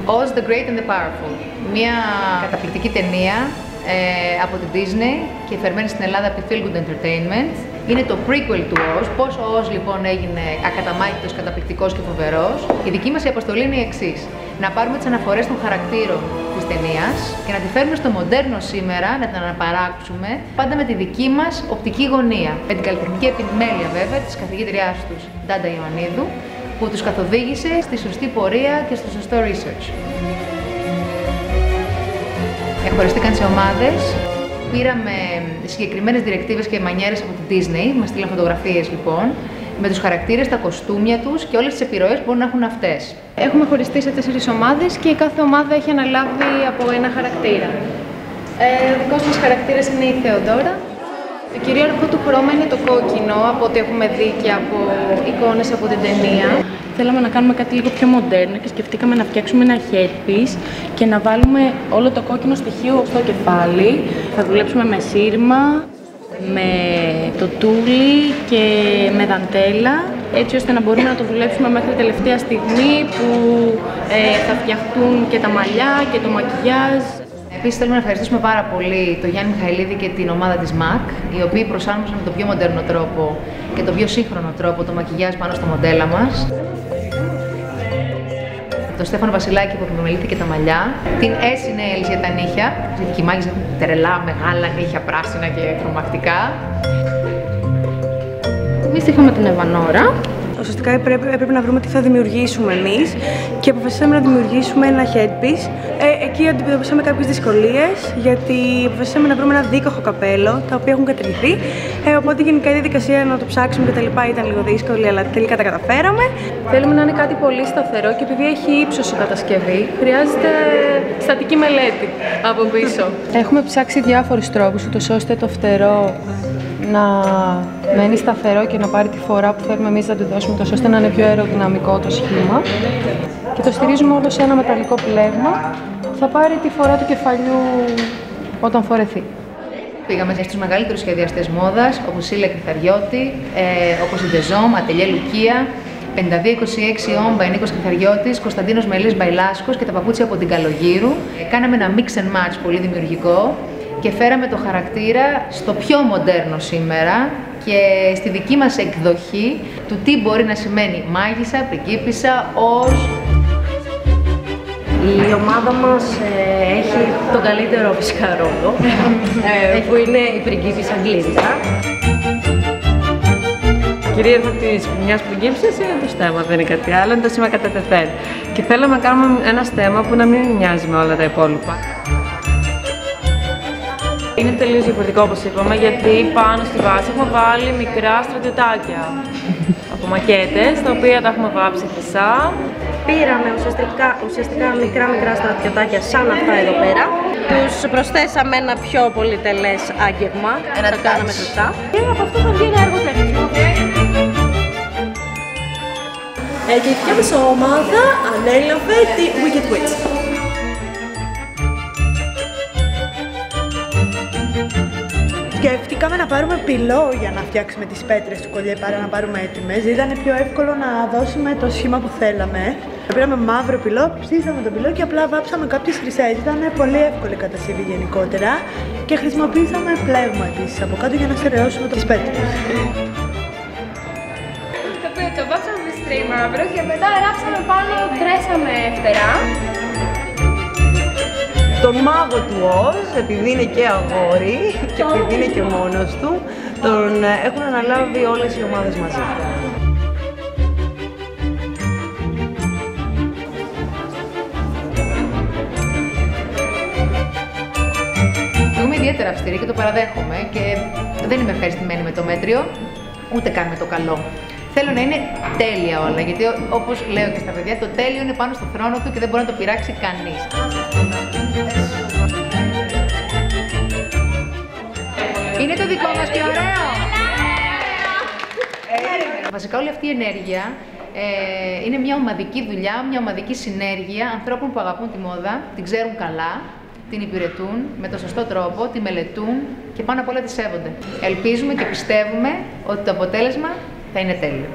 Oz the Great and the Powerful. Μια καταπληκτική ταινία από την Disney και φερμένη στην Ελλάδα από τη Feel Good Entertainment. Είναι το prequel του Oz. Πώς ο Oz λοιπόν έγινε ακαταμάχητος, καταπληκτικός και φοβερός. Η δική μας η αποστολή είναι η εξής. Να πάρουμε τις αναφορές των χαρακτήρων της ταινίας και να τη φέρουμε στο μοντέρνο σήμερα, να την αναπαράξουμε, πάντα με τη δική μας οπτική γωνία. Με την καλλιτεχνική επιμέλεια βέβαια της καθηγήτριάς τους, Ντάντα Ιωαννίδου, που τους καθοδήγησε στη σωστή πορεία και στο σωστό research. Χωριστήκαν σε ομάδες, πήραμε συγκεκριμένες διρεκτίβες και μανιέρες από την Disney, μας στείλαν φωτογραφίες λοιπόν, με τους χαρακτήρες, τα κοστούμια τους και όλες τις επιρροές που μπορούν να έχουν αυτές. Έχουμε χωριστεί σε 4 ομάδες και κάθε ομάδα έχει αναλάβει από ένα χαρακτήρα. Ο δικός μας χαρακτήρας είναι η Θεοδώρα. Το κυρίαρχο του χρώμα είναι το κόκκινο, από ό,τι έχουμε δει και από εικόνες από την ταινία. Θέλαμε να κάνουμε κάτι λίγο πιο μοντέρνο και σκεφτήκαμε να φτιάξουμε ένα headpiece και να βάλουμε όλο το κόκκινο στοιχείο στο κεφάλι. Θα δουλέψουμε με σύρμα, με το τούλι και με δαντέλα, έτσι ώστε να μπορούμε να το δουλέψουμε μέχρι τελευταία στιγμή που θα φτιαχτούν και τα μαλλιά και το μακιγιάζ. Επίσης θέλουμε να ευχαριστήσουμε πάρα πολύ τον Γιάννη Μιχαηλίδη και την ομάδα της MAC, οι οποίοι προσάρμοσαν με τον πιο μοντέρνο τρόπο και τον πιο σύγχρονο τρόπο το μακιγιάζ πάνω στο μοντέλα μας. Τον Στέφανο Βασιλάκη που επιμελήθηκε τα μαλλιά. Την Έση Νέλης για τα νύχια. Οι δικοί μάγες έχουν τρελά, μεγάλα νύχια, πράσινα και τρομακτικά. Εμείς είχαμε την Ευανόρα. Ουσιαστικά έπρεπε να βρούμε τι θα δημιουργήσουμε εμείς και αποφασίσαμε να δημιουργήσουμε ένα headpiece. Εκεί αντιμετωπίσαμε κάποιες δυσκολίες, γιατί αποφασίσαμε να βρούμε ένα δίκοχο καπέλο, τα οποία έχουν καταργηθεί. Οπότε γενικά η διαδικασία να το ψάξουμε κτλ. Ήταν λίγο δύσκολη, αλλά τελικά τα καταφέραμε. Θέλουμε να είναι κάτι πολύ σταθερό και επειδή έχει ύψος η κατασκευή, χρειάζεται στατική μελέτη από πίσω. Έχουμε ψάξει διάφορους τρόπους, ούτως ώστε το φτερό να μένει σταθερό και να πάρει τη φορά που θέλουμε εμείς να του δώσουμε, τόσο ώστε να είναι πιο αεροδυναμικό το σχήμα. Και το στηρίζουμε όλο σε ένα μεταλλικό πλέγμα που θα πάρει τη φορά του κεφαλιού όταν φορεθεί. Πήγαμε στους μεγαλύτερους σχεδιαστές μόδας, όπως η Σίλια Κρυθαριώτη, όπως η Ντεζόμ, Ατελιέ Λουκία, 5226 Όμπα, Νίκος Κρυθαριώτης, Κωνσταντίνος Μελής Μπαϊλάσκος και τα παπούτσια από την Καλογύρου. Κάναμε ένα mix and match πολύ δημιουργικό και φέραμε το χαρακτήρα στο πιο μοντέρνο σήμερα και στη δική μας εκδοχή του τι μπορεί να σημαίνει μάγισσα, πριγκίπισσα, Oz. Η ομάδα μας έχει τον καλύτερο φυσικά ρόλο, που είναι η πριγκίπισσα Γκλίτσα. Κυρίαρχο της μιας πριγκίπισσας είναι το στέμμα, δεν είναι κάτι άλλο, είναι το σήμα κατά τεθέν. Και θέλαμε να κάνουμε ένα στέμμα που να μην μοιάζει με όλα τα υπόλοιπα. Είναι τελείως διαφορετικό όπως είπαμε, γιατί πάνω στη βάση έχουμε βάλει μικρά στρατιωτάκια από μακέτες, τα οποία τα έχουμε βάψει χρυσά. Πήραμε ουσιαστικά μικρά στρατιωτάκια σαν αυτά εδώ πέρα. Τους προσθέσαμε ένα πιο πολυτελές άγγιγμα, το κάναμε χρυσά. Και από αυτό θα βγει ένα έργο τέχνης. Και η δικιά μας ομάδα ανέλαβε τη Wicked Witch. Σκεφτήκαμε να πάρουμε πυλό για να φτιάξουμε τις πέτρες του κολλιέ παρά να πάρουμε έτοιμες. Ήταν πιο εύκολο να δώσουμε το σχήμα που θέλαμε. Πήραμε μαύρο πυλό, ψήσαμε το πυλό και απλά βάψαμε κάποιες χρυσές. Ήταν πολύ εύκολη κατασκευή γενικότερα και χρησιμοποίησαμε πλέγμα επίσης από κάτω για να στερεώσουμε τις πέτρες. Το οποίο το βάψαμε με στρί μαύρο και μετά ράψαμε πάνω, τρέσαμε φτερά. Τον μάγο του Oz, επειδή είναι και αγόρι και επειδή είναι και μόνος του, τον έχουν αναλάβει όλες οι ομάδες μαζί. Είμαι ιδιαίτερα αυστηρή και το παραδέχομαι και δεν είμαι ευχαριστημένη με το μέτριο, ούτε καν με το καλό. Θέλω να είναι τέλεια όλα, γιατί όπως λέω και στα παιδιά, το τέλειο είναι πάνω στο θρόνο του και δεν μπορεί να το πειράξει κανείς. Είναι το δικό μας και ωραίο! Βασικά όλη αυτή η ενέργεια είναι μια ομαδική δουλειά, μια ομαδική συνέργεια ανθρώπων που αγαπούν τη μόδα, την ξέρουν καλά, την υπηρετούν με τον σωστό τρόπο, τη μελετούν και πάνω απ' όλα τη σέβονται. Ελπίζουμε και πιστεύουμε ότι το αποτέλεσμα θα είναι τέλειο.